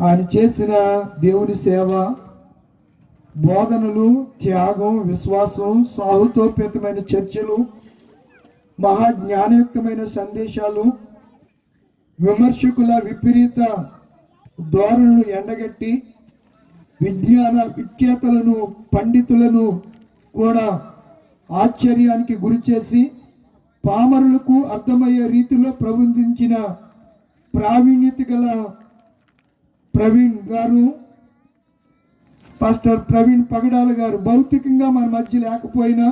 ఆయన చేసిన దేవుని సేవ, బోధనలు, త్యాగం, విశ్వాసం, సాహుతోపేతమైన చర్చలు, మహాజ్ఞానయుక్తమైన సందేశాలు, విమర్శకుల విపరీత ధోరణులు ఎండగట్టి విజ్ఞాన విఖ్యాతలను, పండితులను కూడా ఆశ్చర్యానికి గురిచేసి పామరులకు అర్థమయ్యే రీతిలో ప్రబోధించిన ప్రావీణ్యత గల ప్రవీణ్ గారు, పాస్టర్ ప్రవీణ్ పగడాల గారు భౌతికంగా మన మధ్య లేకపోయినా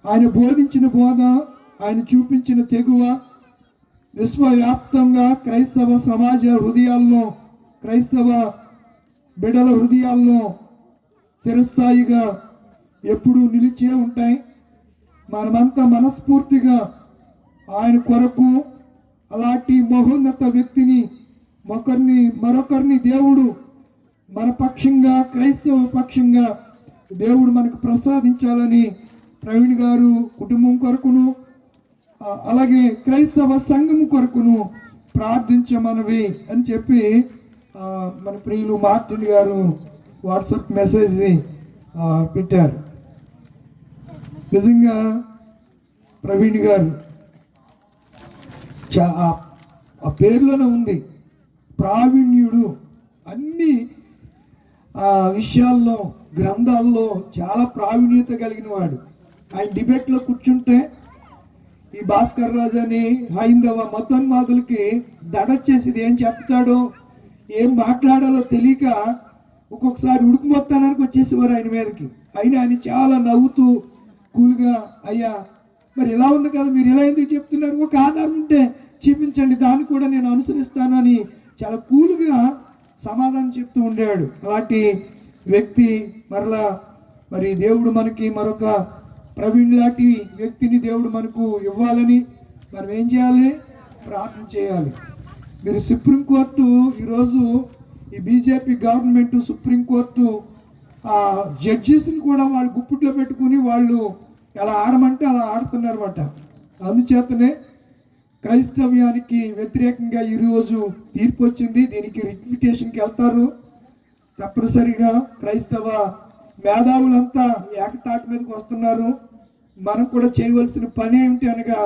ఆయన బోధించిన బోధ, ఆయన చూపించిన తెగువ విశ్వవ్యాప్తంగా క్రైస్తవ సమాజ హృదయాల్లో, క్రైస్తవ బిడ్డల హృదయాల్లో చిరస్థాయిగా ఎప్పుడూ నిలిచే ఉంటాయి. మనమంతా మనస్ఫూర్తిగా ఆయన కొరకు అలాంటి మహోన్నత వ్యక్తిని మరొకరిని దేవుడు మన పక్షంగా, క్రైస్తవ పక్షంగా దేవుడు మనకు ప్రసాదించాలని ప్రవీణ్ గారు కుటుంబం కొరకును అలాగే క్రైస్తవ సంఘం కొరకును ప్రార్థించమనవి అని చెప్పి మన ప్రియులు మార్టిన్ గారు వాట్సాప్ మెసేజ్ పెట్టారు. నిజంగా ప్రవీణ్ గారు ఆ పేరులోనే ఉంది ప్రావీణ్యుడు. అన్ని విషయాల్లో, గ్రంథాల్లో చాలా ప్రావీణ్యత కలిగిన వాడు. ఆయన డిబేట్లో కూర్చుంటే ఈ భాస్కర్ రాజు అని హైందవ మతోన్మాదులకి దడొచ్చేసింది. ఏం చెప్తాడో, ఏం మాట్లాడాలో తెలియక ఒక్కొక్కసారి ఉడుకుమొత్తానికి వచ్చేసేవారు ఆయన మీదకి. అయినా ఆయన చాలా నవ్వుతూ కూల్గా, అయ్యా మరి ఇలా ఉంది కదా, మీరు ఇలా ఎందుకు చెప్తున్నారు, ఒక ఆధారం ఉంటే చూపించండి, దాన్ని కూడా నేను అనుసరిస్తానని చాలా కూల్గా సమాధానం చెప్తూ ఉండేవాడు. అలాంటి వ్యక్తి మరి దేవుడు మనకి మరొక ప్రవీణ్ లాంటి వ్యక్తిని దేవుడు మనకు ఇవ్వాలని మనం ఏం చేయాలి? ప్రార్థన చేయాలి. మీరు సుప్రీంకోర్టు ఈరోజు ఈ బీజేపీ గవర్నమెంట్ సుప్రీంకోర్టు జడ్జెస్ని కూడా వాళ్ళు గుప్పిట్లో పెట్టుకుని వాళ్ళు ఎలా ఆడమంటే అలా ఆడుతున్నారన్నమాట. అందుచేతనే క్రైస్తవ్యానికి వ్యతిరేకంగా ఈరోజు తీర్పు వచ్చింది. దీనికి రిటిఫికేషన్కి వెళ్తారు. తప్పనిసరిగా క్రైస్తవ మేధావులంతా ఏకతాటి మీదకి వస్తున్నారు. మనం కూడా చేయవలసిన పని ఏమిటి అనగా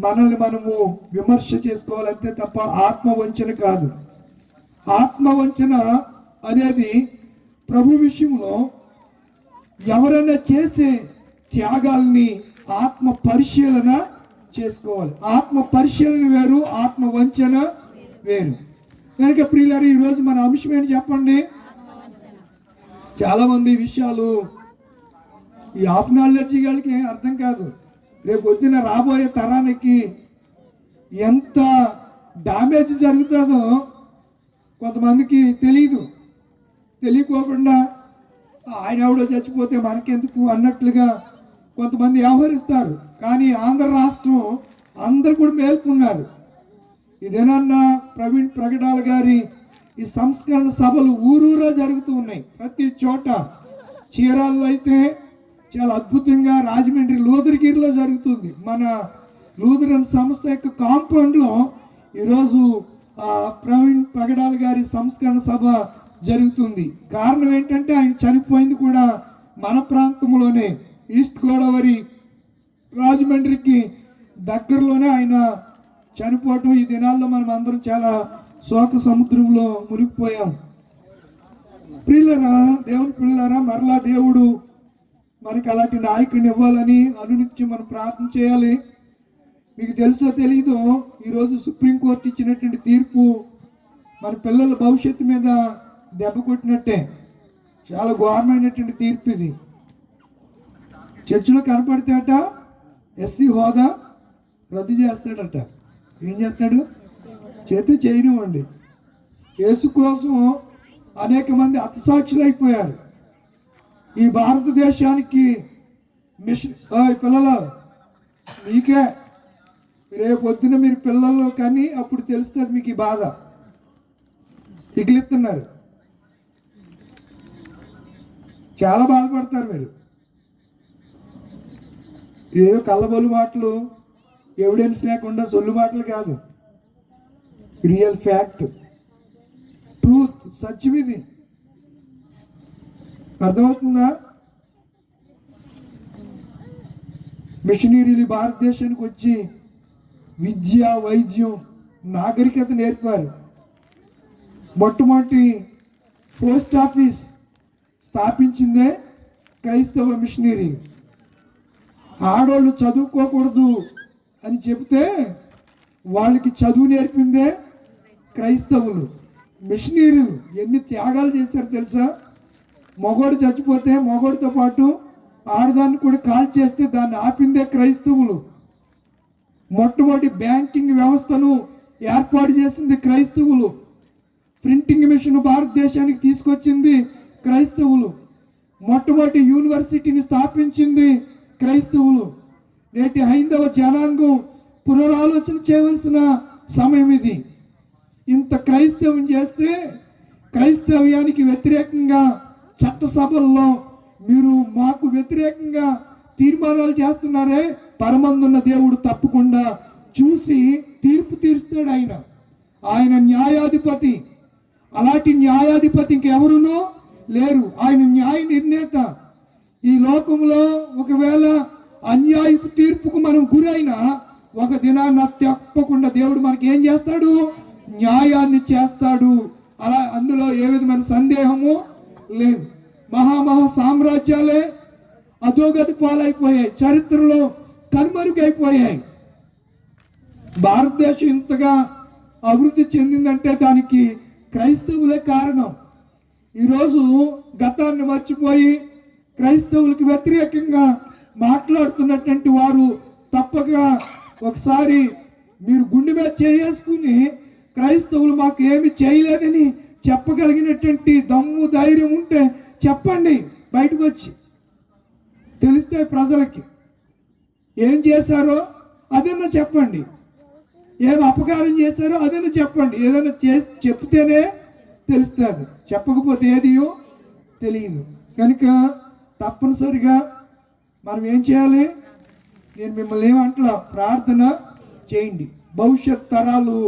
మనల్ని మనము విమర్శ చేసుకోవాలంతే తప్ప ఆత్మవంచన కాదు. ఆత్మవంచన అనేది ప్రభు విషయంలో ఎవరైనా చేసే త్యాగాల్ని ఆత్మ పరిశీలన చేసుకోవాలి. ఆత్మ పరిశీలన వేరు, ఆత్మ వంచన వేరు. కనుక ప్రియులారు, ఈరోజు మన అంశం ఏంటి చెప్పండి? చాలా మంది విషయాలు ఈ హాఫ్ నాలెడ్జీ వాళ్ళకి అర్థం కాదు. రేపు పొద్దున రాబోయే తరానికి ఎంత డ్యామేజ్ జరుగుతుందో కొంతమందికి తెలియకోకుండా ఆయన ఎవడో చచ్చిపోతే మనకెందుకు అన్నట్లుగా కొంతమంది వ్యవహరిస్తారు. కానీ ఆంధ్ర రాష్ట్రం అందరు కూడా మేల్కొన్నారు. ఇదేనన్నా ప్రవీణ్ ప్రగడాల గారి ఈ సంస్కరణ సభలు ఊరూరా జరుగుతూ ఉన్నాయి. ప్రతి చోట చీరాల్లో అయితే చాలా అద్భుతంగా, రాజమండ్రి లూథర్గిరిలో జరుగుతుంది. మన లూథరన్ సంస్థ యొక్క కాంపౌండ్లో ఈరోజు ప్రవీణ్ ప్రగడాల గారి సంస్కరణ సభ జరుగుతుంది. కారణం ఏంటంటే ఆయన చనిపోయింది కూడా మన ప్రాంతంలోనే, ఈస్ట్ గోదావరి రాజమండ్రికి దగ్గరలోనే ఆయన చనిపోవటం. ఈ దినాల్లో మనం అందరం చాలా శోక సముద్రంలో మునిగిపోయాం. దేవుని పిల్లరా, మరలా దేవుడు మనకి అలాంటి నాయకుడిని ఇవ్వాలని అనునిత్యం మనం ప్రార్థన చేయాలి. మీకు తెలుసో తెలీదో, ఈరోజు సుప్రీంకోర్టు ఇచ్చినటువంటి తీర్పు మన పిల్లల భవిష్యత్తు మీద దెబ్బ కొట్టినట్టే. చాలా ఘోరమైనటువంటి తీర్పు ఇది. చర్చిలో కనపడితేట ఎస్సీ హోదా రద్దు చేస్తాడట. ఏం చేస్తాడు? చేస్తే చేయనివ్వండి. యేసు కోసం అనేక మంది హతసాక్షులు అయిపోయారు. ఈ భారతదేశానికి మిషన్ పిల్లలు మీకే, రేపు పొద్దున మీరు పిల్లలు కానీ అప్పుడు తెలుస్తుంది మీకు ఈ బాధ. ఎగిలిస్తున్నారు, చాలా బాధపడతారు మీరు. ఏదో కళ్ళబొల్లు మాటలు, ఎవిడెన్స్ లేకుండా సొల్లు మాటలు కాదు, రియల్ ఫ్యాక్ట్. సత్యం ఇది. అర్థమవుతుందా? మిషనరీలు భారతదేశానికి వచ్చి విద్య, వైద్యం, నాగరికత నేర్పారు. మొట్టమొదటి పోస్ట్ ఆఫీస్ స్థాపించిందే క్రైస్తవ మిషనరీ. ఆడవాళ్ళు చదువుకోకూడదు అని చెబితే వాళ్ళకి చదువు నేర్పిందే క్రైస్తవులు. మిషనరీలు ఎన్ని త్యాగాలు చేశారు తెలుసా? మగోడు చచ్చిపోతే మగోడితో పాటు ఆడదాన్ని కూడా కాల్ చేస్తే దాన్ని ఆపిందే క్రైస్తవులు. మొట్టమొదటి బ్యాంకింగ్ వ్యవస్థను ఏర్పాటు చేసింది క్రైస్తవులు. ప్రింటింగ్ మిషన్ భారతదేశానికి తీసుకొచ్చింది క్రైస్తవులు. మొట్టమొదటి యూనివర్సిటీని స్థాపించింది క్రైస్తవులు. నేటి హైందవ జనాంగం పునరాలోచన చేయవలసిన సమయం ఇది. ఇంత క్రైస్తవం చేస్తే క్రైస్తవ్యానికి వ్యతిరేకంగా చట్టసభల్లో మీరు మాకు వ్యతిరేకంగా తీర్మానాలు చేస్తున్నారే, పరమందున్న దేవుడు తప్పకుండా చూసి తీర్పు తీరుస్తాడు. ఆయన న్యాయాధిపతి. అలాంటి న్యాయాధిపతి ఇంకెవరునూ లేరు. ఆయన న్యాయ నిర్ణేత. ఈ లోకంలో ఒకవేళ అన్యాయపు తీర్పుకు మనం గురైనా ఒక దినాన్న తప్పకుండా దేవుడు మనకి ఏం చేస్తాడు? న్యాయాన్ని చేస్తాడు. అలా అందులో ఏ విధమైన సందేహము లేదు. మహా సామ్రాజ్యాలే అధోగతి పాలైపోయాయి, చరిత్రలో కనుమరుగైపోయాయి. భారతదేశం ఇంతగా అభివృద్ధి చెందిందంటే దానికి క్రైస్తవులే కారణం. ఈరోజు గతాన్ని మర్చిపోయి క్రైస్తవులకు వ్యతిరేకంగా మాట్లాడుతున్నటువంటి వారు తప్పక ఒకసారి మీరు గుండె మీద చేసుకుని క్రైస్తవులు మాకు ఏమి చేయలేదని చెప్పగలిగినటువంటి దమ్ము, ధైర్యం ఉంటే చెప్పండి. బయటకు వచ్చి తెలిస్తే ప్రజలకి ఏం చేశారో అదన్నా చెప్పండి, ఏం అపకారం చేశారో అదన్నా చెప్పండి. ఏదైనా చెప్తేనే తెలుస్తుంది, చెప్పకపోతే ఏదియో తెలియదు. కనుక తప్పనిసరిగా మనం ఏం చేయాలి? నేను మిమ్మల్ని ఏమంటా, ప్రార్థన చేయండి. భవిష్యత్ తరాలు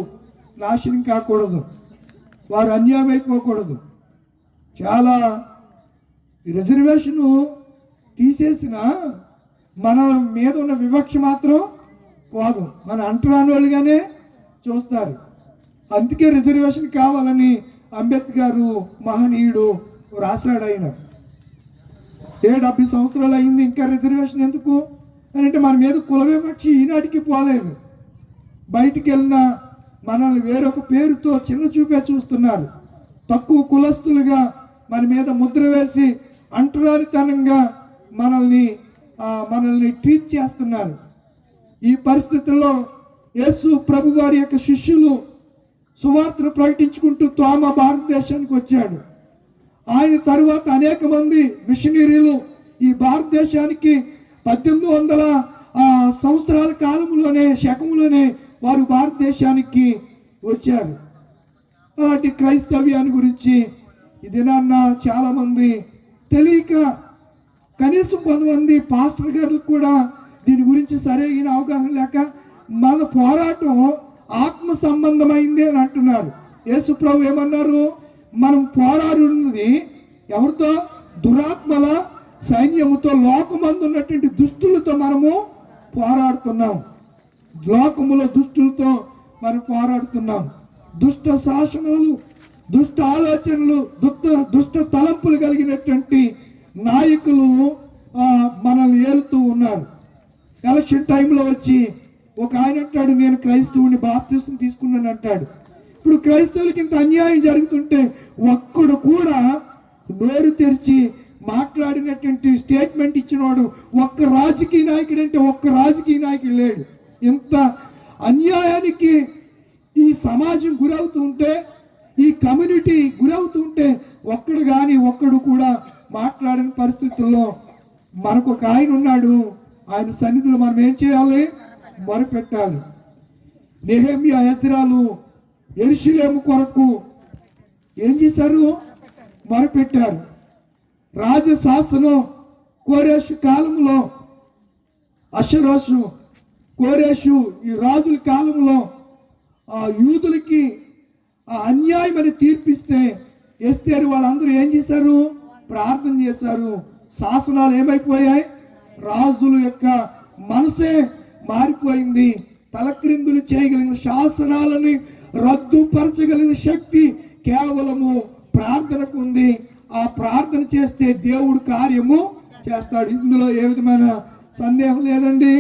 నాశనం కాకూడదు, వారు అన్యాయం అయిపోకూడదు. చాలా రిజర్వేషను తీసేసిన మన మీద ఉన్న వివక్ష మాత్రం పోదు. మన అంటరాని వాళ్ళుగానే చూస్తారు. అందుకే రిజర్వేషన్ కావాలని అంబేద్కర్ మహనీయుడు రాశాడు. ఆయన 70 సంవత్సరాలు అయింది, ఇంకా రిజర్వేషన్ ఎందుకు అంటే మన మీద కుల వివక్ష ఈనాటికి పోలేదు. బయటికి వెళ్ళిన మనల్ని వేరొక పేరుతో చిన్న చూపే చూస్తున్నారు. తక్కువ కులస్తులుగా మన మీద ముద్ర వేసి అంటరానితనంగా మనల్ని ట్రీట్ చేస్తున్నారు. ఈ పరిస్థితుల్లో యేసు ప్రభు వారి యొక్క శిష్యులు సువార్తను ప్రకటించుకుంటూ తోమ భారతదేశానికి వచ్చాడు. ఆయన తరువాత అనేక మంది మిషనరీలు ఈ భారతదేశానికి 1800 సంవత్సరాల కాలంలోనే, శకంలోనే వారు భారతదేశానికి వచ్చారు. అలాంటి క్రైస్తవ్యాన్ని గురించి ఈ దినాన్న చాలామంది తెలియక, కనీసం కొంతమంది పాస్టర్ గారు కూడా దీని గురించి సరైన అవగాహన లేక మన పోరాటం ఆత్మ సంబంధమైంది అని అంటున్నారు. యేసు ప్రభు ఏమన్నారు? మనం పోరాడున్నది ఎవరితో? దురాత్మల సైన్యముతో, లోకమందు ఉన్నటువంటి దుష్టులతో మనము పోరాడుతున్నాం. లోకములో దుష్టులతో మనం పోరాడుతున్నాం. దుష్ట శాసనాలు, దుష్ట ఆలోచనలు, దుష్ట తలంపులు కలిగినటువంటి నాయకులు మనల్ని ఏలుతూ ఉన్నారు. ఎలక్షన్ టైంలో వచ్చి ఒక ఆయన అంటాడు, నేను క్రైస్తవుని బాప్తిసం తీసుకున్నాను అంటాడు. ఇప్పుడు క్రైస్తవులకి ఇంత అన్యాయం జరుగుతుంటే ఒక్కడు కూడా నోరు తెరిచి మాట్లాడినటువంటి స్టేట్మెంట్ ఇచ్చినవాడు ఒక్క రాజకీయ నాయకుడు అంటే ఒక్క రాజకీయ నాయకుడు లేడు. ఇంత అన్యాయానికి ఈ సమాజం గురవుతుంటే, ఈ కమ్యూనిటీ గురవుతుంటే ఒక్కడు కూడా మాట్లాడని పరిస్థితుల్లో మనకు ఒక ఆయన ఉన్నాడు. ఆయన సన్నిధిలో మనం ఏం చేయాలి? మొరపెట్టాలి. నెహెమ్యా, ఎజ్రాలు యెరూషలేము కొరకు ఏం చేశారు? మొరపెట్టారు. రాజశాసనం కోరేషు కాలంలో, అషరోషు, కోరేషు ఈ రాజుల కాలంలో యూదులకి అన్యాయం అని తీర్పిస్తే ఎస్తేరు వాళ్ళందరూ ఏం చేశారు? ప్రార్థన చేశారు. శాసనాలు ఏమైపోయాయి? రాజుల యొక్క మనసే మారిపోయింది. తలక్రిందులు చేయగలిగిన శాసనాలని రద్దుపరచగలిగిన శక్తి కేవలము ప్రార్థనకు ఉంది. ఆ ప్రార్థన చేస్తే దేవుడు కార్యము చేస్తాడు. ఇందులో ఏ విధమైన సందేహం లేదండి.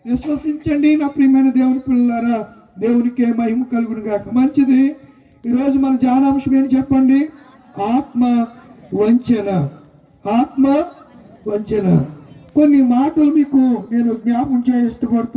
విశ్వసించండి నా ప్రియమైన దేవుని పిల్లలారా. దేవునికే మహిమ కలుగును గాక. మంచిది. ఈరోజు మన ధ్యానాంశం ఏంటి చెప్పండి? ఆత్మ వంచన. ఆత్మ వంచన. కొన్ని మాటలు మీకు నేను జ్ఞాపకం చేయ ఇష్టపడుతున్నాను.